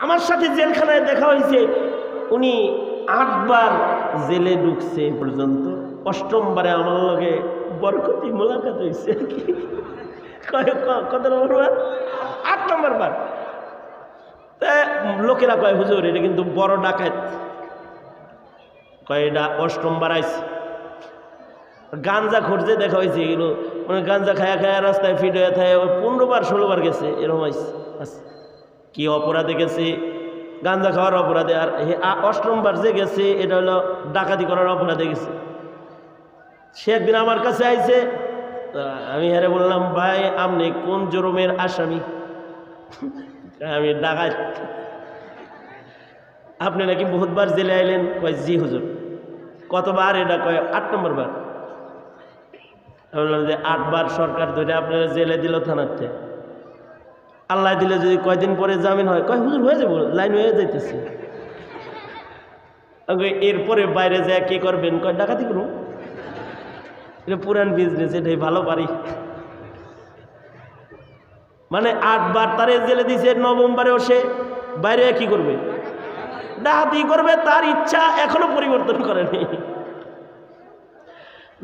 আমার সাথে জেলখানায় দেখা হয়েছে, উনি 8 বার জেলে ঢুকছে পর্যন্ত, 8ম বারে আমার লগে বরকতি মোলাকাত হয়েছে। কত নম্বর বার? 8 নম্বর বার। লোকেরা কয় হুজুর এটা কিন্তু বড় ডাকাত, কয় এটা 8ম বার আইছে। গাঞ্জা খুঁজতে দেখা হয়েছে, এগুলো মানে গাঞ্জা খায়া খায়া রাস্তায় ফিট হয়ে থাকে, 15 বার 16 বার গেছে এরকম আইছে। কি অপরাধে গেছে? গাঞ্জা খাওয়ার অপরাধে। আর 8ম বার যে গেছে এটা হলো ডাকাতি করার অপরাধে গেছে। সে একদিন আমার কাছে আইছে, আমি হেরে বললাম ভাই আপনি কোন জুরুমের আসামি? আমি ডাকাত। আপনি নাকি বহুতবার জেলে আইলেন? কয় জি হুজুর। কতবার? এটা কয় 8 নম্বর বার। আমি বললাম যে 8 বার সরকার ধরে আপনারা জেলে দিল থানাতে, আল্লাহ দিলে যদি কয়দিন পরে জামিন হয়, কয় হুজুর হয়ে যাবো, লাইন হয়ে যাইতেছে। এরপরে বাইরে যায় কি করবেন? কয় ডাকাতি করুন, এটা পুরান বিজনেস, এটাই ভালো পারি। মানে 8 বার তারে জেলে দিছে, 9ম বারেও সে বাইরে কি করবে? ডাকাতি করবে। তার ইচ্ছা এখনো পরিবর্তন করেনি।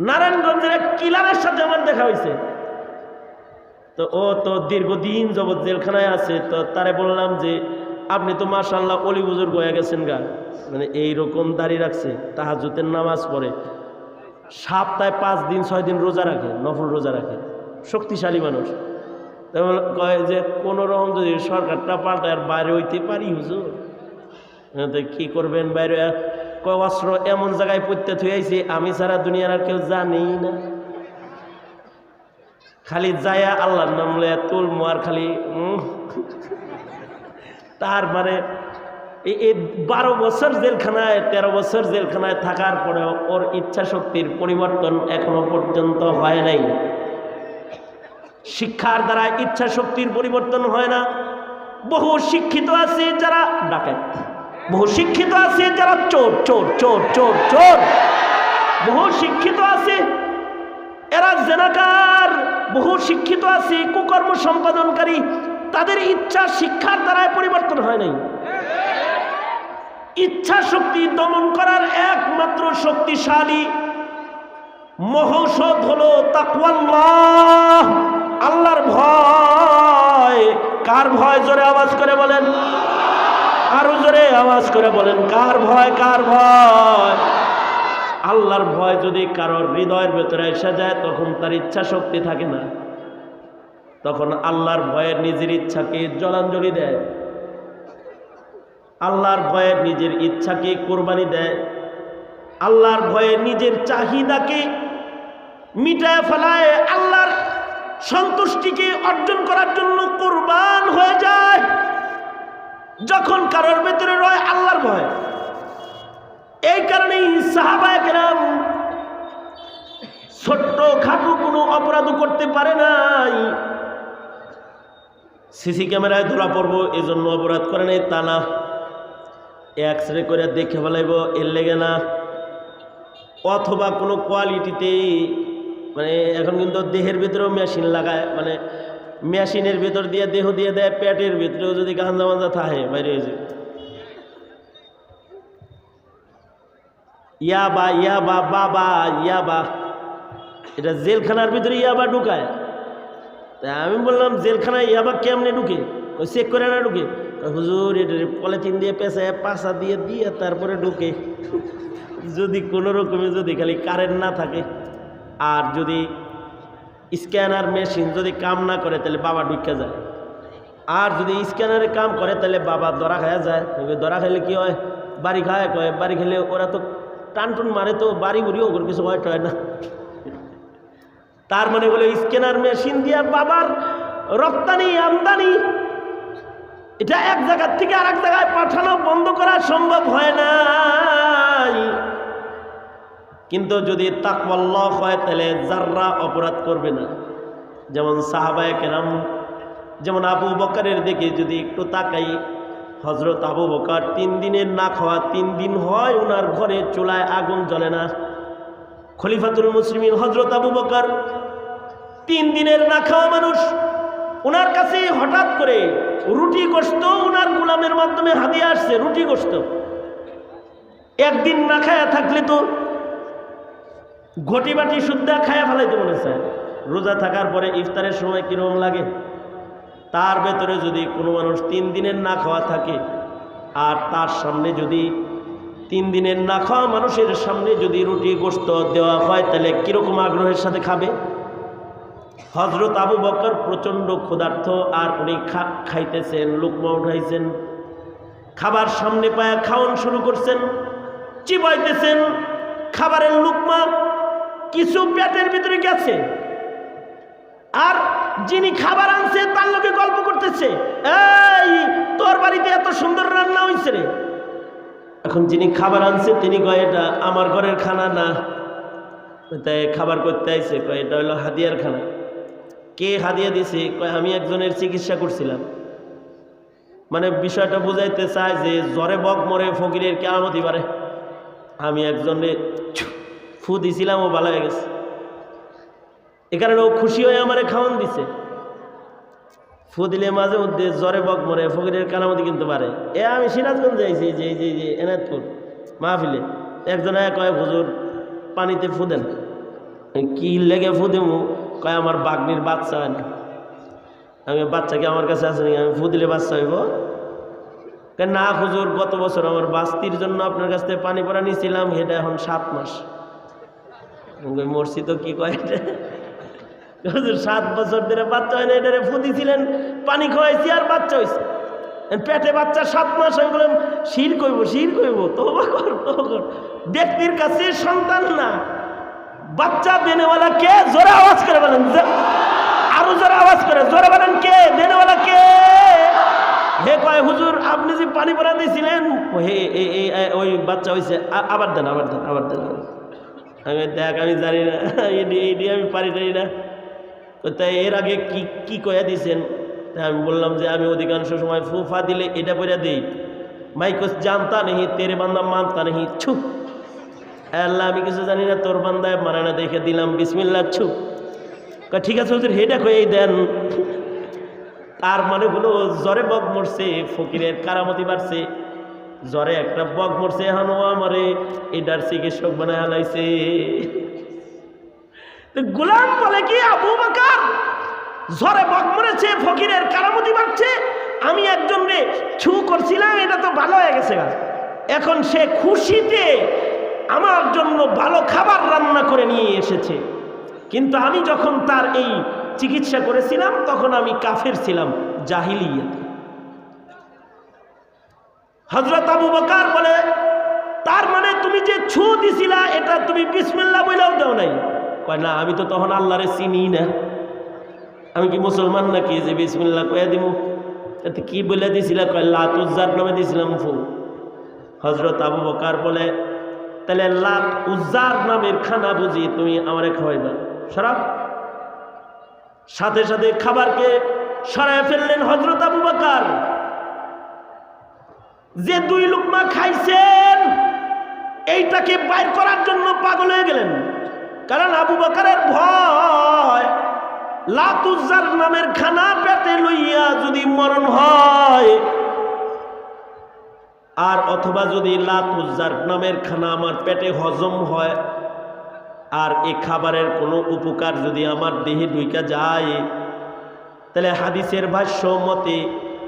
নারায়ণগঞ্জের এক কিলারের সাথে আমার দেখা হয়েছে, তো ও তো দীর্ঘদিন যাবৎ জেলখানায় আছে। তো তারে বললাম যে আপনি তো মাশাআল্লাহ অলি বুজুর্গ হয়ে গেছেন গা, মানে এইরকম দাঁড়িয়ে রাখছে, তাহাজ্জুদের নামাজ পড়ে, সপ্তাহে 5 দিন 6 দিন রোজা রাখে, নফল রোজা রাখে, শক্তিশালী মানুষ। তেমন কয় যে কোনো রকম যদি সরকারটা পাল্টায় আর বাইরে হইতে পারি হুজুর, কি করবেন বাইরে? কয় অস্ত্র এমন জায়গায় পড়তে থুয়েছি আমি ছাড়া দুনিয়ার আর কেউ জানেই না, খালি যায়া আল্লাহর নাম লয়া তুলমু আর খালি। তার মানে এই 12 বছর জেলখানায়, 13 বছর জেলখানায় থাকার পরেও ওর ইচ্ছা শক্তির পরিবর্তন এখনো পর্যন্ত হয় নাই। শিক্ষার দ্বারা ইচ্ছা শক্তির পরিবর্তন হয় না। বহু শিক্ষিত আছে যারা ডাকাত, বহু শিক্ষিত আছে যারা চোর চোর চোর চোর চোর, বহু শিক্ষিত আছে এরা জেনাকার, বহু শিক্ষিত আছে কুকর্ম সম্পাদনকারী। তাদের ইচ্ছা শিক্ষার দ্বারাই পরিবর্তন হয় নাই। ইচ্ছা শক্তি দমন করার একমাত্র শক্তিশালী মহৌষধ হলো তাকওয়াল্লাহ, আল্লাহর ভয়। কার ভয়? জোরে আওয়াজ করে বলেন, আরো জোরে আওয়াজ করে বলেন, কার ভয়? কার ভয়? আল্লাহর ভয় যদি কারোর হৃদয়ের ভেতরে এসে যায় তখন তার ইচ্ছা শক্তি থাকে না, তখন আল্লাহর ভয়ে নিজের ইচ্ছাকে জলাঞ্জলি দেয়, আল্লাহর ভয়ে নিজের ইচ্ছাকে কোরবানি দেয়, আল্লাহর ভয়ে নিজের চাহিদাকে মিটায় ফেলায়, আল্লাহর সন্তুষ্টিকে অর্জন করার জন্য কোরবান হয়ে যায়। যখন কারোর ভেতরে রয় আল্লাহর ভয়। এই কারণেই সাহাবায়ে কেরাম ছোট্ট খাটো কোনো অপরাধ করতে পারে নাই। সিসি ক্যামেরায় ধরা পড়বো এজন্য অপরাধ করে নাই তা না, এক্সরে করে দেখে ফেলাইব এর লেগে না, অথবা কোনো কোয়ালিটিতে, মানে এখন কিন্তু দেহের ভিতরেও মেশিন লাগায়, মানে মেশিনের ভিতর দিয়ে দেহ দিয়ে দেয়, পেটের ভিতরেও যদি গাঁজা মাজা থাকে বাইরে হয়ে যায়। ইয়াবা ইয়াবা বাবা ইয়াবা, এটা জেলখানার ভিতরে ইয়াবা ঢুকায়। আমি বললাম জেলখানায় ইয়াবা কেমনে ঢুকে? চেক করে না ঢুকে? হুজুর এটা পলিথিন দিয়ে পেঁচায় পাশা দিয়ে দিয়ে তারপরে ঢুকে। যদি কোনো রকমে যদি খালি কারেন্ট না থাকে আর যদি স্ক্যানার মেশিন যদি কাম না করে তাহলে বাবা ঢুকে যায়, আর যদি স্ক্যানারে কাম করে তাহলে বাবা ধরা খাওয়া যায়। ধরা খাইলে কি হয়? বাড়ি খায়, কয় বাড়ি খেলে ওরা তো টানটুন মারে, তো বাড়ি বুড়ি ওগুলো কিছু হয় টয় না। তার মানে বলে স্ক্যানার মেশিন দিয়ে বাবার রপ্তানি আমদানি, এটা এক জায়গার থেকে আরেক জায়গায় পাঠানো বন্ধ করা সম্ভব হয় না। কিন্তু যদি তাকওয়াল্লাহ হয় তাহলে যাররা অপরাধ করবে না। যেমন সাহাবায়ে কেরাম, যেমন আবু বকরের দিকে যদি একটু তাকাই, হযরত আবু বকর 3 দিনের না খাওয়া, 3 দিন হয় ওনার ঘরে চুলায় আগুন জ্বলে না। খলিফাতুল মুসলিমিন হযরত আবু বকর 3 দিনের না খাওয়া মানুষ, ওনার কাছে হঠাৎ করে রুটি গোশত ওনার গোলামের মাধ্যমে হাদিয়া আসছে, রুটি গোশত। একদিন না খায়া থাকলে তো ঘটি বাটি শুদ্ধা খায়া ফেলাইতে মনে চায়। রোজা থাকার পরে ইফতারের সময় কিরকম লাগে, তার ভেতরে যদি কোনো মানুষ 3 দিনের না খাওয়া থাকে আর তার সামনে যদি 3 দিনের না খাওয়া মানুষের সামনে যদি রুটি গোশত দেওয়া হয় তাহলে কিরকম আগ্রহের সাথে খাবে। হযরত আবু বকর প্রচণ্ড ক্ষুধার্ত আর উনি খাইতেছেন, লুকমা উঠাইছেন, খাবার সামনে পায়া খাওয়ান শুরু করছেন, চিবাইতেছেন। খাবারের লুকমা কিছু পেটের ভিতরে গেছে আর যিনি খাবার আনছে তার লোকে গল্প করতেছে, এই তোর বাড়িতে এত সুন্দর রান্না হয়েছে রে। এখন যিনি খাবার আনছে তিনি কয় এটা আমার ঘরের খানা না, তাই খাবার করতে আইছে, কয় এটা হলো হাদিয়ার খানা। কে হাদিয়া দিছে? কয় আমি একজনের চিকিৎসা করছিলাম। মানে বিষয়টা বুঝাইতে চায় যে জ্বরে বক মরে ফকিরের কেরামতি বাড়ে। আমি একজনের ফু দিছিলাম, ও ভালো হয়ে গেছে, এ কারণে ও খুশি হয়ে আমারে খাওয়ান দিছে। ফু দিলে মাঝে মধ্যে জ্বরে বক মরে ফকিরের কেরামতি কিন্তু পারে। আমি সিরাজগঞ্জ যাইছি, যে যে যে এনায়তপুর মাহফিলে, একজন কয় হুজুর পানিতে ফু দেন। কি লেগে ফু দেবো? কয় আমার বাগনির বাচ্চা হয় না। আমি বাচ্চা কি আমার কাছে আছে নাকি, আমি ফু দিলে বাচ্চা হইব? না হুজুর, গত বছর আমার বাস্তির জন্য আপনার কাছ থেকে পানি পরা নিয়েছিলাম, এটা এখন 7 মাস। মরছি তো কি কয় এটা? হুজুর 7 বছর ধরে বাচ্চা হয় না, এটারে ফু দিয়েছিলেন, পানি খাওয়াইছি আর বাচ্চা হয়েছে। পেটে বাচ্চা 7 মাস হয়ে গেলাম, শির কইব শির কইব। তওবা কর, তওবা কর। ব্যক্তির কাছে সন্তান না, বাচ্চা দেনেওয়ালা কে? জোরে আওয়াজ করে বলেন, আরো জোরে আওয়াজ করে জোরে বলেন, কে দেনেওয়ালা কে? হে কয় হুজুর আপনি যে পানি পরা দিয়েছিলেন হে ওই বাচ্চা হয়েছে, আবার দেন আবার দেন আবার দেন। আমি দেখ আমি জানি না, এইটি আমি পারি না। তাই এর আগে কি কি কয়া দিয়েছেন? তাই আমি বললাম যে আমি অধিকাংশ সময় ফুফা দিলে এটা পড়া দিই, মাইকস জানতা নেই তেরে বান্দা মানতা নেই, ছু আল্লাহ আমি কিছু জানি না, তোর বান্দায় মানে না, দেখে দিলাম বিসমিল্লাহ, ছু। ঠিক আছে হুজুর হেটা কয়েই দেন। তার মানে হলো জ্বরে বক মরছে, ফকিরের কারামতি বাড়ছে, জ্বরে একটা বক মরছে, এখন ও আমারে এটার চিকিৎসক বানায় হালাইছে। গোলাম বলে কি, আবু বকর জ্বরে বক মরেছে, ফকিরের কারামতি বাড়ছে, আমি একজন রে ছু করছিলাম, এটা তো ভালো হয়ে গেছে। এখন সে খুশিতে আমার জন্য ভালো খাবার রান্না করে নিয়ে এসেছে, কিন্তু আমি যখন তার এই চিকিৎসা করেছিলাম তখন আমি কাফের ছিলাম, জাহিলিয়াতে। হযরত আবু বকর বলে, তার মানে তুমি যে ছু দিছিলা এটা তুমি বিসমিল্লাহ বইলাও দাও নাই? কয় না, আমি তো তখন আল্লাহরে চিনি না, আমি কি মুসলমান নাকি যে বিসমিল্লাহ কয়ে দিব? এতে কি বলে দিছিলা? কয় লাত উজ্জার নামে দিছিলাম ফু। হযরত আবু বকর বলে, তাহলে লাত উজ্জার নামের খানা বুঝি তুমি আমারে খাওয়াইবা? সরাব। সাথে সাথে খাবারকে সরায় ফেললেন হযরত আবু বকর। যে 2 লুকমা খাইছেন এইটাকে বাইর করার জন্য পাগল হয়ে গেলেন, কারণ আবু বকরের ভয় লাত উজ্জার নামের খানা পেটে লইয়া যদি মরণ হয়, আর অথবা যদি লাত উজ্জার নামের খানা আমার পেটে হজম হয় আর এই খাবারের কোনো উপকার যদি আমার দেহে ঢুইকা যায়, তাহলে হাদিসের ভাষ্য মতে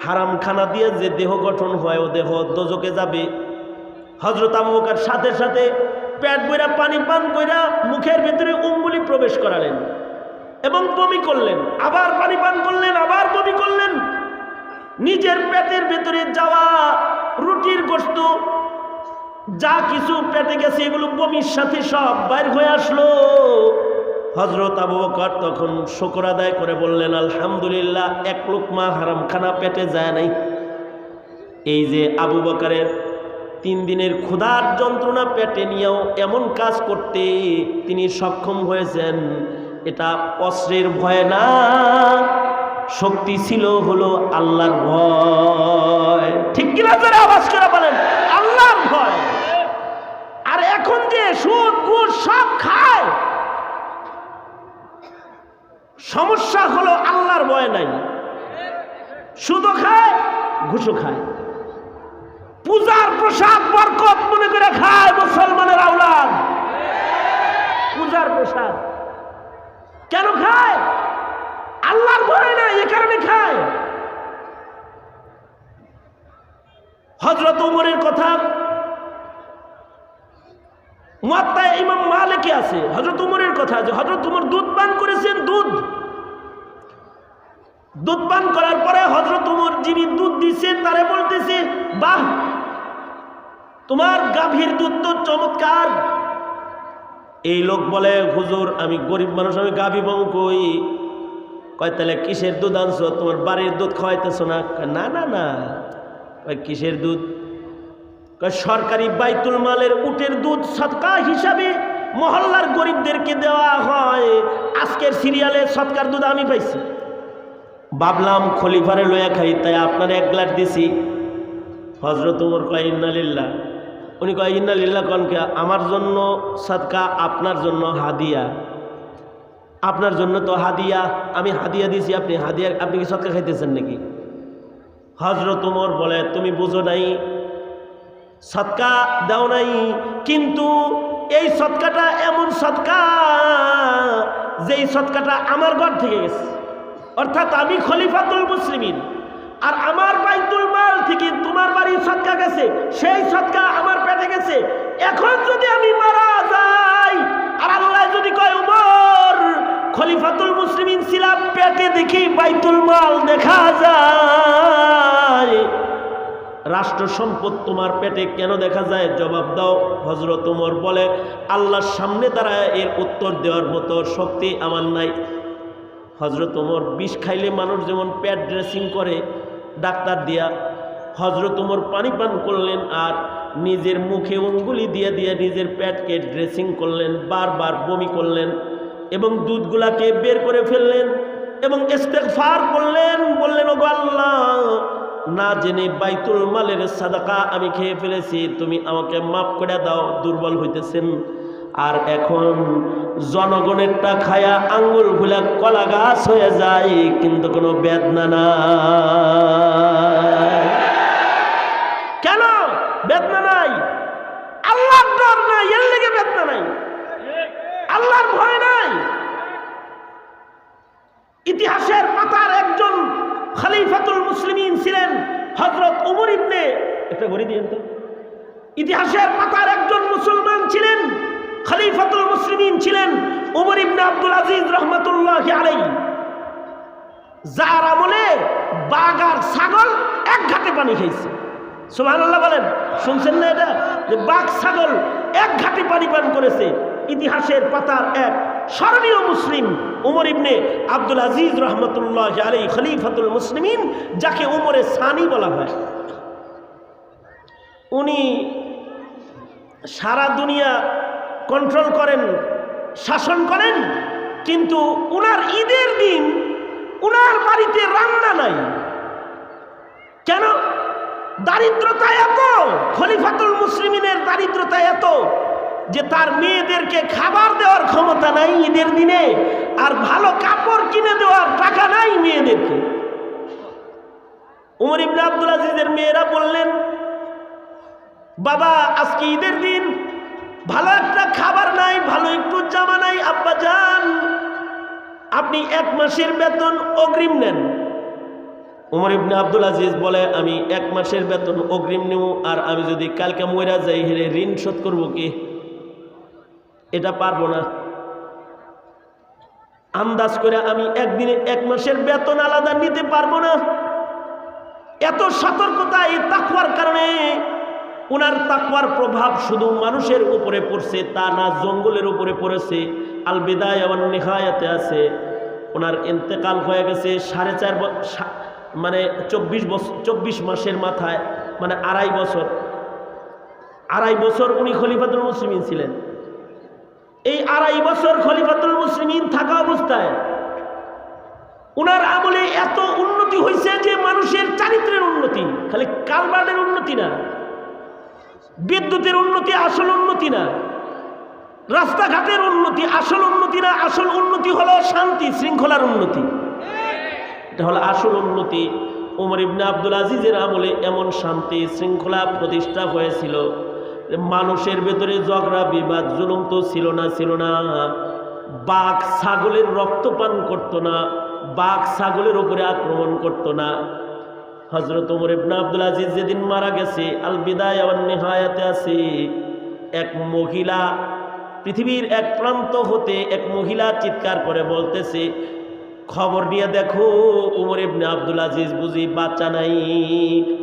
হারাম খানা দিয়ে যে দেহ গঠন হয় ও দেহ দোজকে যাবে। হযরত আবু বকর সাথে সাথে পেট বইরা পানি পান কইরা মুখের ভিতরে উঙ্গুলি প্রবেশ করালেন এবং বমি করলেন, আবার পানি পান করলেন, আবার বমি করলেন। নিজের পেটের ভিতরে যাওয়া রুটির গোশত যা কিছু পেটে গেছে এগুলো বমির সাথে সব বাইর হয়ে আসলো। হযরত আবু বকর তখন শুকর আদায় করে বললেন, আলহামদুলিল্লাহ, 1 লুকমা হারাম খানা পেটে যায় নাই। এই যে আবু বকরের 3 দিনের ক্ষুধার যন্ত্রণা পেটে নিয়েও এমন কাজ করতে তিনি সক্ষম হয়েছেন, এটা অস্ত্রের ভয় না, শক্তি ছিল হলো আল্লাহর ভয়। ঠিক কিনা যারা আওয়াজ করে বলেন, আল্লাহর ভয়। আর এখন যে সুদ ঘুষ সব খায়, সমস্যা হলো আল্লাহর ভয় নাই। সুদও খায়, ঘুষও খায়। পূজার প্রসাদ বরকত মনে করে খায় মুসলমানের আওলাদ। পূজার প্রসাদ কেন খায়? আল্লাহর ভয় নাই, এ কারণে খায়। হযরত ওমরের কথা মুয়াত্তা ইমাম মালিকে আছে। হযরত ওমরের কথা যে হযরত ওমর দুধ পান করেছেন। দুধ পান করার পরে হযরত ওমর যিনি দুধ দিচ্ছেন তারে বলতেছে, বাহ, তোমার গাভীর দুধ তো চমৎকার। এই লোক বলে, হুজুর আমি গরিব মানুষ, আমি গাভী পাবো কই? কয় তাহলে কিসের দুধ আনছো? তোমার বাড়ির দুধ খাওয়াইতেছো না? না না না। কয় কিসের দুধ? কয় সরকারি বাইতুল মালের উটের দুধ সদকা হিসাবে মহল্লার গরিবদেরকে দেওয়া হয়। আজকের সিরিয়ালে সদকার দুধ আমি পাইছি। ভাবলাম খলিফারে লইয়া খাই, তাই আপনার এক গ্লাস দিছি। হযরত ওমর কয় ইন্না লিল্লাহ। উনি কয় ইন্না লিল্লাহ কনকে? আমার জন্য সদকা, আপনার জন্য হাদিয়া। আপনার জন্য তো হাদিয়া, আমি হাদিয়া দিছি, আপনি কি সদকা খাইতেছেন নাকি? হযরত ওমর বলে, তুমি বুঝো নাই, সদকা দাও নাই, কিন্তু এই সদকাটা এমন সদকা যেই সদকাটা আমার ঘর থেকে গেছে। অর্থাৎ আমি খলিফাতুল মুসলিমিন, আর আমার বাইতুল মাল থেকে তোমার বাড়ির সদকা গেছে, সেই সদকা আমার পেটে গেছে। এখন যদি আমি মারা যাই, আর আল্লাহ যদি কয় ওমর খলিফাতুল মুসলিমিন ছিলাম, পেটে দেখি বাইতুল মাল দেখা যায়, রাষ্ট্র সম্পদ তোমার পেটে কেন দেখা যায়? জবাব দাও। হযরত ওমর বলে, আল্লাহর সামনে দাঁড়ায় এর উত্তর দেওয়ার মতো শক্তি আমার নাই। হযরত ওমর বিষ খাইলে মানুষ যেমন পেট ড্রেসিং করে ডাক্তার দিয়া, হযরত ওমর পানি পান করলেন আর নিজের মুখে অঙ্গুলি দিয়ে দিয়ে নিজের পেটকে ড্রেসিং করলেন, বারবার বমি করলেন এবং দুধগুলাকে বের করে ফেললেন এবং ইস্তেগফার করলেন। বললেন, ওগো আল্লাহ, না জেনে বাইতুল মালের সাদাকা আমি খেয়ে ফেলেছি, তুমি আমাকে মাফ করে দাও। দুর্বল হইতেছেন, আর এখন জনগণেরটা খায়া আঙ্গুল ভুলা কলা গাছ হয়ে যায়, কিন্তু কোনো বেদনা নাই। কেন বেদনা নাই? আল্লাহর ডর নাই, এর লেগে বেদনা নাই। আল্লাহর ভয় নাই। ইতিহাসের পাতার একজন খলিফাতুল মুসলিমিন ছিলেন হযরত ওমর ইবনে, একটা ঘড়ি দিয়েন তো। ইতিহাসের পাতার একজন মুসলমান ছিলেন, খলিফাতুল মুসলিমিন ছিলেন ওমর ইবনে আব্দুল আজিজ রহমাতুল্লাহি আলাইহি, যার আমলে বাঘ আর ছাগল এক ঘাটে পানি খাইছে। সুবহানাল্লাহ বলেন, শুনছেন না এটা? যে বাঘ ছাগল এক ঘাটে পানি পান করেছে। ইতিহাসের পাতার এক স্মরণীয় মুসলিম ওমর ইবনে আব্দুল আজিজ রহমতুল্লাহ আলাইহি, খলিফাতুল মুসলিমিন, যাকে ওমরে সানি বলা হয়। উনি সারা দুনিয়া কন্ট্রোল করেন, শাসন করেন, কিন্তু উনার ঈদের দিন উনার বাড়িতে রান্না নাই। কেন? দারিদ্রতা এত, খলিফাতুল মুসলিমিনের দারিদ্রতা এত যে তার মেয়েদেরকে খাবার দেওয়ার ক্ষমতা নাই ঈদের দিনে, আর ভালো কাপড় কিনে দেওয়ার টাকা নাই মেয়েদেরকে। ওমর ইবনে আব্দুল আজিজের মেয়েরা বললেন, বাবা আজকে ঈদের দিন, ভালো একটা খাবার নাই, ভালো একটু জামা নাই, আব্বা যান আপনি 1 মাসের বেতন অগ্রিম নেন। ওমর ইবনে আব্দুল আজিজ বলে, আমি 1 মাসের বেতন অগ্রিম নেব, আর আমি যদি কালকে মইরা যাই হেরে ঋণ শোধ করবো কি? এটা পারবো না। আন্দাজ করে আমি একদিনে 1 মাসের বেতন আলাদা নিতে পারবো না। এত সতর্কতা এই তাকওয়ার কারণে। ওনার তাকওয়ার প্রভাব শুধু মানুষের উপরে পড়ছে তা না, জঙ্গলের উপরে পড়েছে। আল বিদায়া ওয়ান নিহায়াতে আছে। ওনার ইন্তেকাল হয়ে গেছে 4.5 মানে 24 মাসের মাথায়, মানে 2.5 বছর উনি খলিফাতুল মুসলিমিন ছিলেন। এই 2.5 বছর খলিফাতুল মুসলিমিন থাকা অবস্থায় উনার আমলে এত উন্নতি হয়েছে যে মানুষের চারিত্রের উন্নতি, খালি কালবার্ডের উন্নতি না, বিদ্যুতের উন্নতি আসল উন্নতি না, রাস্তাঘাটের উন্নতি আসল উন্নতি না, আসল উন্নতি হলো শান্তি শৃঙ্খলার উন্নতি। এটা হলো আসল উন্নতি। ওমর ইবনে আব্দুল আজিজের আমলে এমন শান্তি শৃঙ্খলা প্রতিষ্ঠা হয়েছিল, মানুষের ভেতরে ঝগড়া বিবাদ জুলুম তো ছিল না। বাঘ ছাগলের রক্ত পান করতো না, বাঘ ছাগলের উপরে আক্রমণ করতো না। হযরত ওমর ইবনে আব্দুল আজিজ যেদিন মারা গেছে, আল বিদায়া ওয়ান নিহায়াতে আছে, এক মহিলা পৃথিবীর এক প্রান্ত হতে এক মহিলা চিৎকার করে বলতেছে, খবর নিয়ে দেখো ওমর ইবনে আব্দুল আজিজ বুঝি বাচ্চা নাই।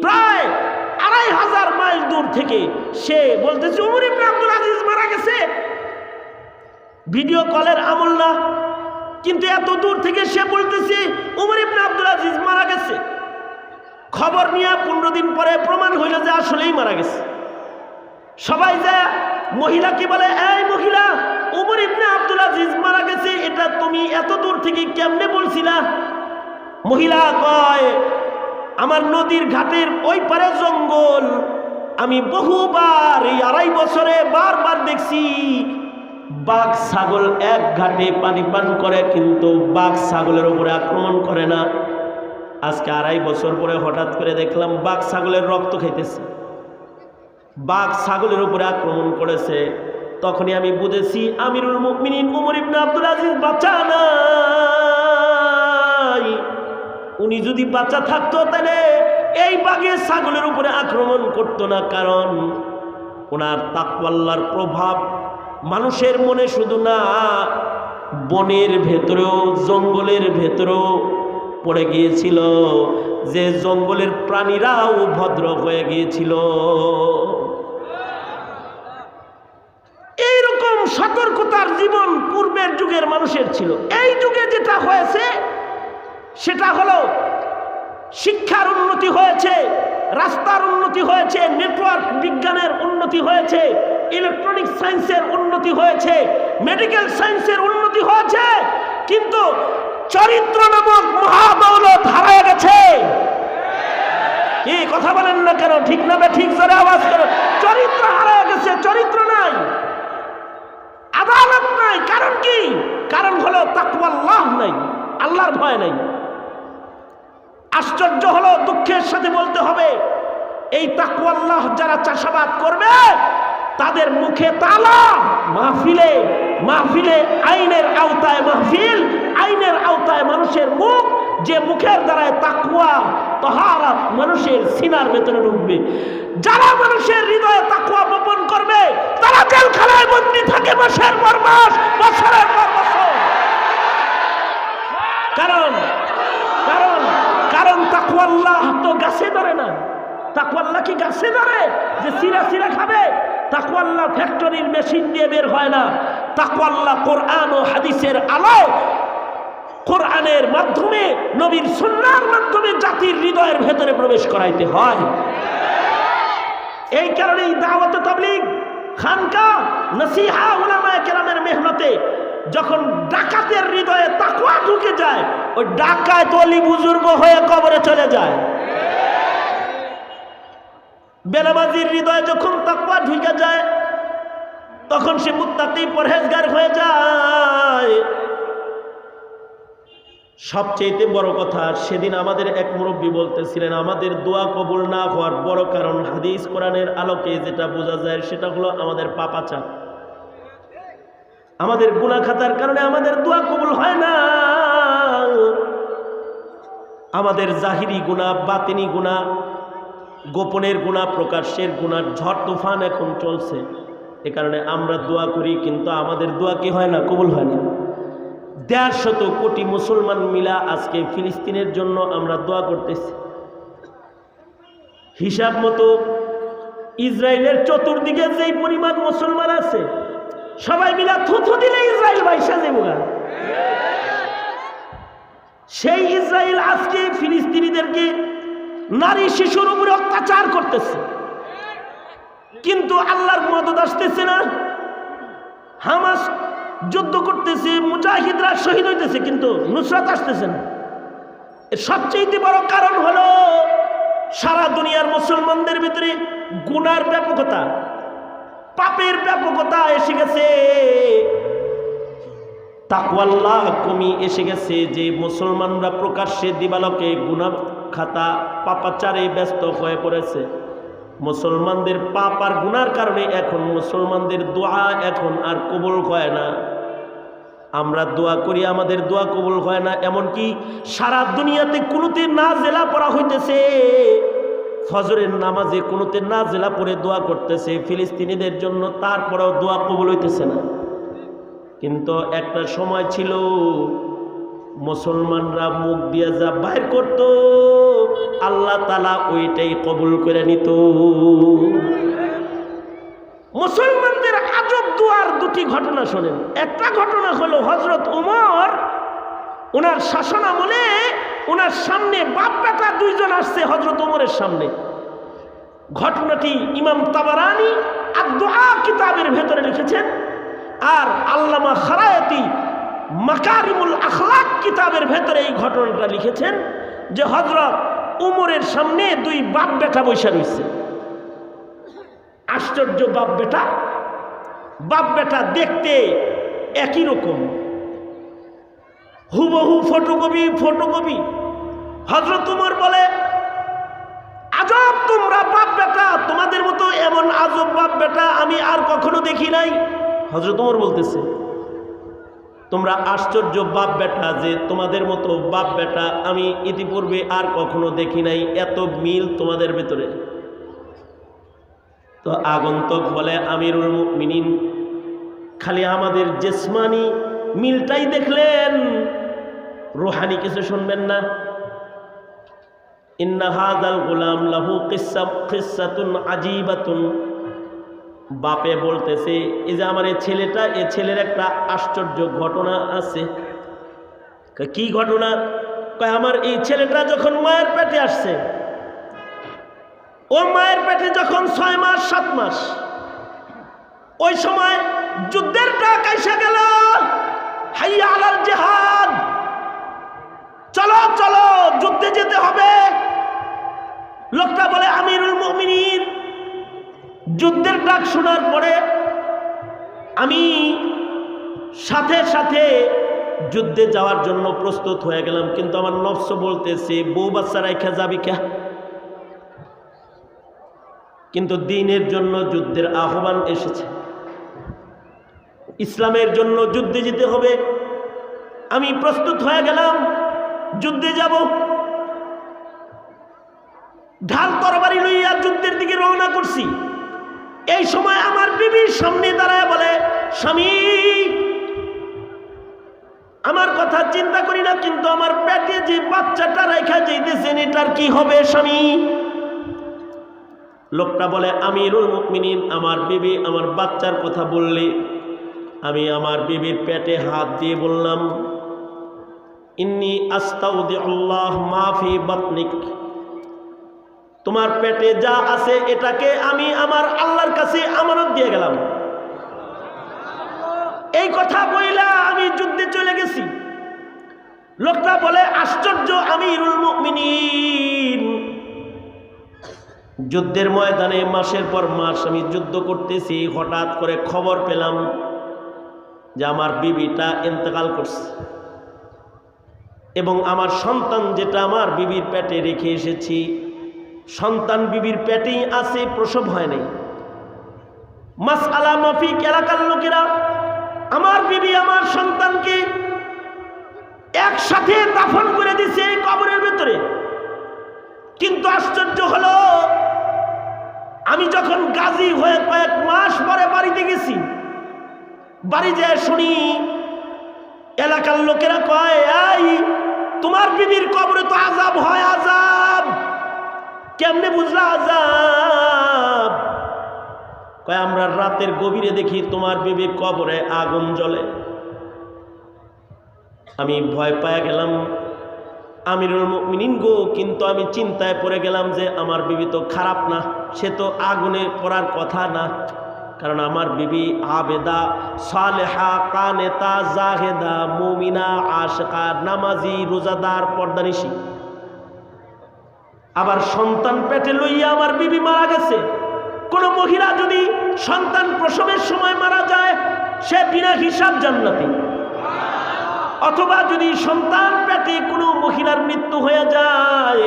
প্রায় ২৫০০ মাইল দূর থেকে সে বলতেছে ওমর ইবনে আব্দুল আজিজ মারা গেছে। ভিডিও কলের আমল না, কিন্তু এত দূর থেকে সে বলতেছে ওমর ইবনে আব্দুল আজিজ মারা গেছে। খবর নিয়ে 15 দিন পরে প্রমাণ হইল যে আসলেই মারা গেছে। সবাই যায় মহিলাকে বলে, এই মহিলা, ওমর ইবনে আব্দুল আজিজ মারা গেছে, এটা তুমি এত দূর থেকে কেমনে বলছিলা? মহিলা কয়, আমার নদীর ঘাটের ওই পারে জঙ্গল, আমি বহুবার এই ২.৫ বছরে বারবার দেখছি বাঘ ছাগল এক ঘাটে পানি পান করে, কিন্তু বাঘ ছাগলের উপরে আক্রমণ করে না। আজকে ২.৫ বছর পরে হঠাৎ করে দেখলাম বাঘ ছাগলের রক্ত খাইতেছে, বাঘ ছাগলের উপরে আক্রমণ করেছে। তখনই আমি বুঝেছি আমিরুল মুমিনিন ওমর ইবনে আব্দুল আজিজ বাঁচা নাই। উনি যদি বাঁচা থাকতো তাহলে এই বাঘের ছাগলের উপরে আক্রমণ করতো না, কারণ ওনার তাকওয়া আল্লাহর প্রভাব মানুষের মনে শুধু না, বনের ভেতরেও জঙ্গলের ভেতরেও পড়ে গিয়েছিল, যে জঙ্গলের প্রাণীরাও ভদ্র হয়ে গিয়েছিল। এইরকম সতর্কতার জীবন পূর্বের যুগের মানুষের ছিল। এই যুগে যেটা হয়েছে সেটা হলো শিক্ষার উন্নতি হয়েছে, রাস্তার উন্নতি হয়েছে, নেটওয়ার্ক বিজ্ঞানের উন্নতি হয়েছে, ইলেকট্রনিক সায়েন্সের উন্নতি হয়েছে, মেডিকেল সায়েন্সের উন্নতি হয়েছে, কিন্তু চরিত্র নামক মহাদৌলত হারিয়ে গেছে। কি কথা বলেন না কেন? ঠিক না? ঠিক জোরে আওয়াজ করো। চরিত্র হারিয়ে গেছে, চরিত্র নাই, আদালত নাই। কারণ কি? কারণ হলো তাকওয়া আল্লাহ নাই, আল্লাহর ভয় নাই। আশ্চর্য হলো, দুঃখের সাথে বলতে হবে, এই তাকওয়া আল্লাহ যারা চাষাবাদ করবে তাদের মুখে তালা। মাহফিলে মাহফিলে আইনের আওতায় মাহফিল, আইনের আওতায় মানুষের মুখ, যে মুখের দ্বারায় তাকওয়া তাহারাত মানুষের সিনার ভেতরে ঢুকবে। যারা মানুষের হৃদয়ে তাকওয়া বপন করবে তারা জেলখানায় বন্দী থাকে মাসের পর মাস, বছরের পর বছর। কারণ কারণ কারণ তাকওয়া আল্লাহ তো গাছে ধরে না। তাকওয়া আল্লাহ কি গাছে ধরে যে সিরা সিরা খাবে? তাকওয়া আল্লাহ ফ্যাক্টরির মেশিন দিয়ে বের হয় না। তাকওয়া আল্লাহ কোরআন ও হাদিসের আলোয়, কোরআনের মাধ্যমে, নবীর সুন্নাহর মাধ্যমে জাতির হৃদয়ের ভেতরে প্রবেশ করাইতে হয়। এই কারণেই দাওয়াত তাবলীগ, খানকা, নসিহা, উলামায়ে কেরামের মেহনতে যখন ডাকাতের হৃদয়ে তাকওয়া ঢুকে যায়, ওই ডাকাত ওলি বুজুর্গ হয়ে কবরে চলে যায়। বেনামাজির হৃদয়ে যখন তাকওয়া ঢুকে যায় তখন সে মুত্তাকি পরহেজগার হয়ে যায়। সবচেয়ে বড় কথা, সেদিন আমাদের এক মুরব্বী বলতেছিলেন, আমাদের দোয়া কবুল না হওয়ার বড় কারণ হাদিস কোরআনের আলোকে যেটা বোঝা যায় সেটা হলো আমাদের পাপাচার। আমাদের গুনাহ খাতার কারণে আমাদের দোয়া কবুল হয় না। আমাদের জাহিরি গুনাহ, বাতিনি গুনাহ, গোপনের গুনাহ, প্রকাশ্যের গুনাহ, ঝড় তুফান এখন চলছে। এ কারণে আমরা দোয়া করি, কিন্তু আমাদের দোয়া কি হয় না? কবুল হয় না। ১৫০ কোটি মুসলমান মিলা আজকে ফিলিস্তিনের জন্য আমরা দোয়া করতেছি। হিসাব মতো ইসরায়েলের চতুর্দিকে যেই পরিমাণ মুসলমান আছে, সবাই মিলা থুথু দিলে ইসরায়েল বাইসা যাবে। সেই ইসরায়েল আজকে ফিলিস্তিনিদেরকে, নারী শিশুর উপরে অত্যাচার করতেছে, কিন্তু আল্লাহর মদদ আসতেছে না। হামাস যুদ্ধ করতেছে, মুজাহিদরা শহীদ হইতেছে, কিন্তু নুসরাত আসতেছে না। এর সবচেয়ে বড় কারণ হলো সারা দুনিয়ার মুসলমানদের ভিতরে গুনার ব্যাপকতা, পাপের ব্যাপকতা এসে গেছে, তাকওয়া আল্লাহ কমি এসে গেছে। যে মুসলমানরা প্রকাশ্যে দিবালোকে গুনাহ খাতা পাপাচারে ব্যস্ত হয়ে পড়েছে। মুসলমানদের পাপ আর গুনার কারণে এখন মুসলমানদের দোয়া এখন আর কবুল হয় না। আমরা দোয়া করি, আমাদের দোয়া কবুল হয় না। এমনকি সারা দুনিয়াতে কোনোতে নাজেলা পড়া হইতেছে, ফজরের নামাজে কোনোতে নাজেলা পড়ে দোয়া করতেছে ফিলিস্তিনিদের জন্য, তারপরেও দোয়া কবুল হইতেছে না। কিন্তু একটা সময় ছিল মুসলমানরা মুখ দিয়ে যা বাইর করত আল্লাহ তাআলা ওইটাই কবুল করে নিত। মুসলমানদের আজব দুয়ার দুটি ঘটনা শোনেন। একটা ঘটনা হলো হযরত ওমর, ওনার শাসন আমলে ওনার সামনে বাপ বেটা দুইজন আসছে হযরত ওমরের সামনে। ঘটনাটি ইমাম তাবারানী আদ-দুআ কিতাবের ভেতরে লিখেছেন, আর আল্লামা খারায়াতি মাকারিমুল আখলাক কিতাবের ভেতরে এই ঘটনাটা লিখেছেন যে হযরত উমরের সামনে দুই বাপ বেটা বসে রয়েছে। আশ্চর্য, বাপ বেটা দেখতে একই রকম, হুবহু ফটোকপি। হযরত উমর বলে, আজব তোমরা বাপ বেটা, তোমাদের মতো এমন আজব বাপ বেটা আমি আর কখনো দেখি নাই। হযরত উমর বলতেছে, তোমরা আশ্চর্য বাপ বেটা, যে তোমাদের মতো বাপ বেটা আমি ইতিপূর্বে আর কখনো দেখি নাই, এত মিল তোমাদের ভেতরে। তো আগন্তুক বলে, আমিরুল মুমিনিন, খালি আমাদের জিসমানি মিলটাই দেখলেন, রুহানি কিছু শুনবেন না? ইন্না হাযাল গুলাম লাহু কিসসাতুন আজীবাতুন। বাপে বলতেছে, এই যে আমার এই ছেলেটা, এই ছেলের একটা আশ্চর্য ঘটনা আছে। কি ঘটনা? কয়, আমার এই ছেলেটা যখন মায়ের পেটে আসছে, ও মায়ের পেটে যখন 6 মাস 7 মাস, ওই সময় যুদ্ধের ডাক এসে গেল, হাইয়া আলাল জিহাদ, চলো চলো যুদ্ধে যেতে হবে। লোকটা বলে, আমিরুল মুমিনিন, যুদ্ধের ডাক শোনার পরে আমি সাথে সাথে যুদ্ধে যাওয়ার জন্য প্রস্তুত হয়ে গেলাম, কিন্তু আমার নফস বলতেছে, বউ বাচ্চা রাইখা যাবি কে? কিন্তু দ্বীনের জন্য যুদ্ধের আহ্বান এসেছে, ইসলামের জন্য যুদ্ধে যেতে হবে। আমি প্রস্তুত হয়ে গেলাম, যুদ্ধে যাব। ঢাল তরবারি লইয়া যুদ্ধের দিকে রওনা করছি। এই সময় আমার বিবির সামনে দাঁড়ায় বলে, স্বামী, আমার কথা চিন্তা করি না, কিন্তু আমার পেটে যে বাচ্চাটা রাইখা যাইতেছেন এটার কি হবে স্বামী? লোকটা বলে, আমিরুল মুমিনিন, আমার বিবি আমার বাচ্চার কথা বললে আমি আমার বিবির পেটে হাত দিয়ে বললাম, ইন্নী আস্তাউদিউল্লাহ মা ফি বাতনিক, তোমার পেটে যা আছে এটাকে আমি আমার আল্লাহর কাছে আমানত দিয়ে গেলাম। এই কথা বইলা আমি যুদ্ধে চলে গেছি। লোকটা বলে, আশ্চর্য আমিরুল মুমিনিন, যুদ্ধের ময়দানে মাসের পর মাস আমি যুদ্ধ করতেছি, হঠাৎ করে খবর পেলাম যে আমার বিবিটা ইন্তেকাল করছে, এবং আমার সন্তান যেটা আমার বিবির পেটে রেখে এসেছি, সন্তান বিবির পেটেই আছে, প্রসব হয় নাই। মাসআলা মাফিক এলাকার লোকেরা আমার বিবি আমার সন্তানকে একসাথে দাফন করে দিছে এই কবরের ভেতরে। কিন্তু আশ্চর্য হলো, আমি যখন গাজী হয়ে কয়েক মাস পরে বাড়িতে গেছি, বাড়ি যেয়ে শুনি এলাকার লোকেরা কয়, এই তোমার বিবির কবরে তো আযাব হয়। আযাব কেমনে বুঝলা আযাব? কয়, আমরা রাতের গভীরে দেখি তোমার বিবির কবরে আগুন জ্বলে। আমি ভয় পেয়ে গেলাম, আমিরুল মুমিনিন গো, কিন্তু আমি চিন্তায় পড়ে গেলাম যে আমার বিবি তো খারাপ না, সে তো আগুনে পড়ার কথা না, কারণ আমার বিবি আবেদা, সালেহা, কানেতা, জাহেদা, মুমিনা, আশিকা, নামাজি, রোজাদার, পর্দানিশী। আবার সন্তান পেটে লইয়া আমার বিবি মারা গেছে। কোন মহিলা যদি সন্তান প্রসবের সময় মারা যায়, সে বিনা হিসাব জান্নাতি। অথবা যদি সন্তান পেটে কোনো মহিলার মৃত্যু হয়ে যায়,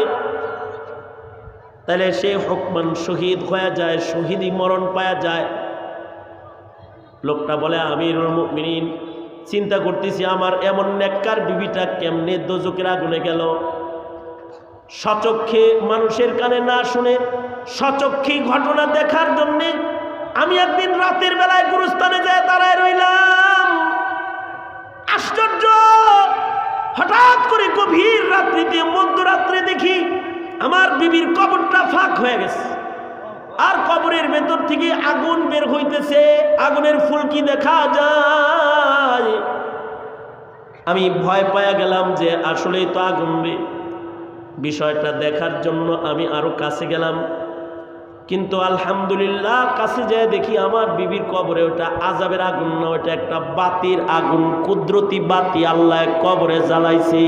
তাহলে সে হকমান শহীদ হয়ে যায়, শহীদই মরণ পাওয়া যায়। লোকটা বলে আমিরুল মুমিনিন, চিন্তা করতেছি আমার এমন নেককার বিবিটা কেমনে দোজখের আগুনে গেল। সচক্ষে মানুষের কানে না শুনে সচক্ষে ঘটনা দেখার জন্যে আমি একদিন রাতের বেলায় গুরুস্থানে যায় দাঁড়ায় রইলাম। আশ্চর্য, হঠাৎ করে গভীর রাত্রিতে মধ্যরাত্রে দেখি আমার বিবির কবরটা ফাঁক হয়ে গেছে, আর কবরের ভেতর থেকে আগুন বের হইতেছে, আগুনের ফুলকি দেখা যায়। আমি ভয় পায়া গেলাম যে আসলেই তো আগুন রে। বিষয়টা দেখার জন্য আমি আরো কাছে গেলাম, কিন্তু আলহামদুলিল্লাহ কাছে যেয়ে দেখি আমার বিবির কবরে ওটা আযাবের আগুন না, ওটা একটা বাতির আগুন, কুদরতি বাতি আল্লাহ কবরে জ্বালাইছে।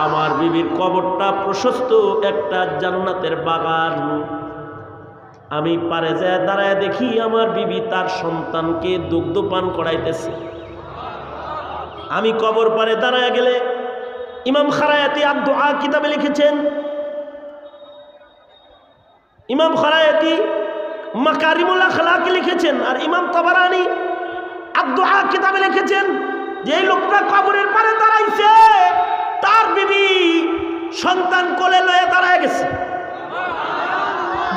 আমার বিবির কবরটা প্রশস্ত একটা জান্নাতের বাগান। আমি পারে যায় দাঁড়ায় দেখি আমার বিবি তার সন্তানকে দুগ্ধ পান করাইতেছে। আমি কবর পারে দাঁড়ায় গেলে ইমাম খারায়াতি আদ-দুআ কিতাবে লিখেছেন, ইমাম খারায়াতি মাকারিমুল আখলাক লিখেছেন, আর ইমাম তাবারানি আদ-দুআ কিতাবে লিখেছেন যে এই লোকটা কবরের পারে দাঁড়াইছে, তার বিবি সন্তান কোলে লয়ে দাঁড়ায় গেছে।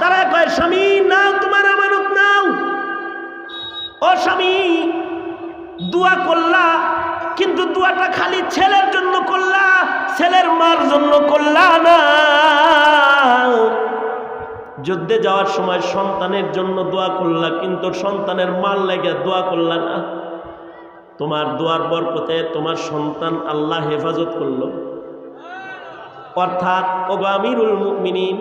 দাঁড়ায় কয়, স্বামী নাও তোমার আমানত নাও। ও স্বামী, দোয়া করলা, কিন্তু দোয়াটা খালি ছেলের জন্য করলা, ছেলের মার জন্য করলা না। যুদ্ধে যাওয়ার সময় সন্তানের জন্য দোয়া করলা, কিন্তু সন্তানের মার লেগে দোয়া করলা না। তোমার দোয়ার বরকতে তোমার সন্তান আল্লাহ হেফাজত করলো। অর্থাৎ ওগো আমিরুল মুমিনিন,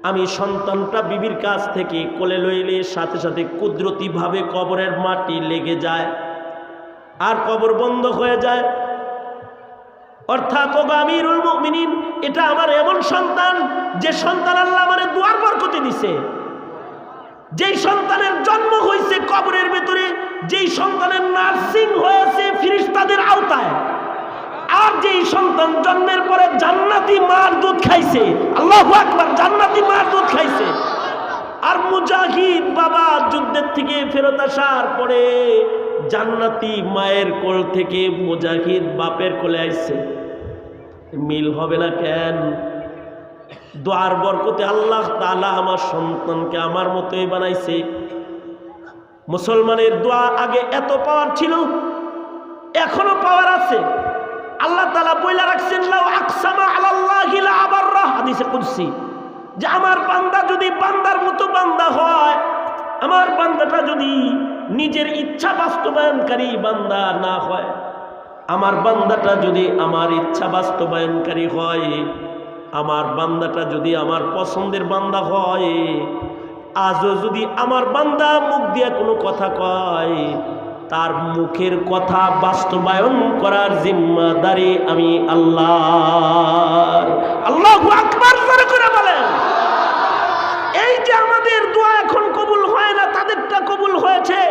আমি সন্তানটা বিবির কাছ থেকে কোলে লইলে সাথে সাথে কুদরতিভাবে কবরের মাটি লেগে যায় আর কবর বন্ধ হয়ে যায়। অর্থাৎ ওগো আমিরুল মুমিনিন, এটা আমার এমন সন্তান যে সন্তান আল্লাহ আমারে দুয়ার বরকতে দিছে, যেই সন্তানের জন্ম হয়েছে কবরের ভেতরে, যেই সন্তানের নার্সিং হয়েছে ফেরেশতাদের আওতায়, আর যেই সন্তান জন্মের পরে জান্নাতি মার দুধ খাইছে, আল্লাহু আকবার, জান্নাতি মার দুধ খাইছে। আর মুজাহিদ বাবা যুদ্ধের থেকে ফেরত আসার পরে জান্নাতি মায়ের কোল থেকে মুজাহিদ বাপের কোলে আসছে। মিল হবে না কেন? দোয়ার বরকতে আল্লাহ তাআলা আমার সন্তানকে আমার মতোই বানাইছে। মুসলমানের দোয়া আগে এত পাওয়ার ছিল, এখনো পাওয়ার আছে। আল্লাহ তাআলা বইলা রাখছেন, লাউ আকসামা আলাল্লাহি লা আবাররা, হাদিসে কুদসি, যে আমার বান্দা যদি বান্দার মতো বান্দা হয়, আমার বান্দাটা যদি নিজের ইচ্ছা বাস্তবায়নকারী বান্দা না হয়, আমার বান্দাটা যদি আমার ইচ্ছা বাস্তবায়নকারী হয়, আমার বান্দাটা যদি আমার পছন্দের বান্দা হয়, আজও যদি আমার বান্দা মুখ দিয়ে কোনো কথা কয়, তার মুখের কথা বাস্তবায়ন করার জিম্মাদারি আমি আল্লাহর। আল্লাহু আকবার করে বলেন। এই যে আমাদের দোয়া এখন কবুল হয় না, তাদেরটা কবুল হয়েছে।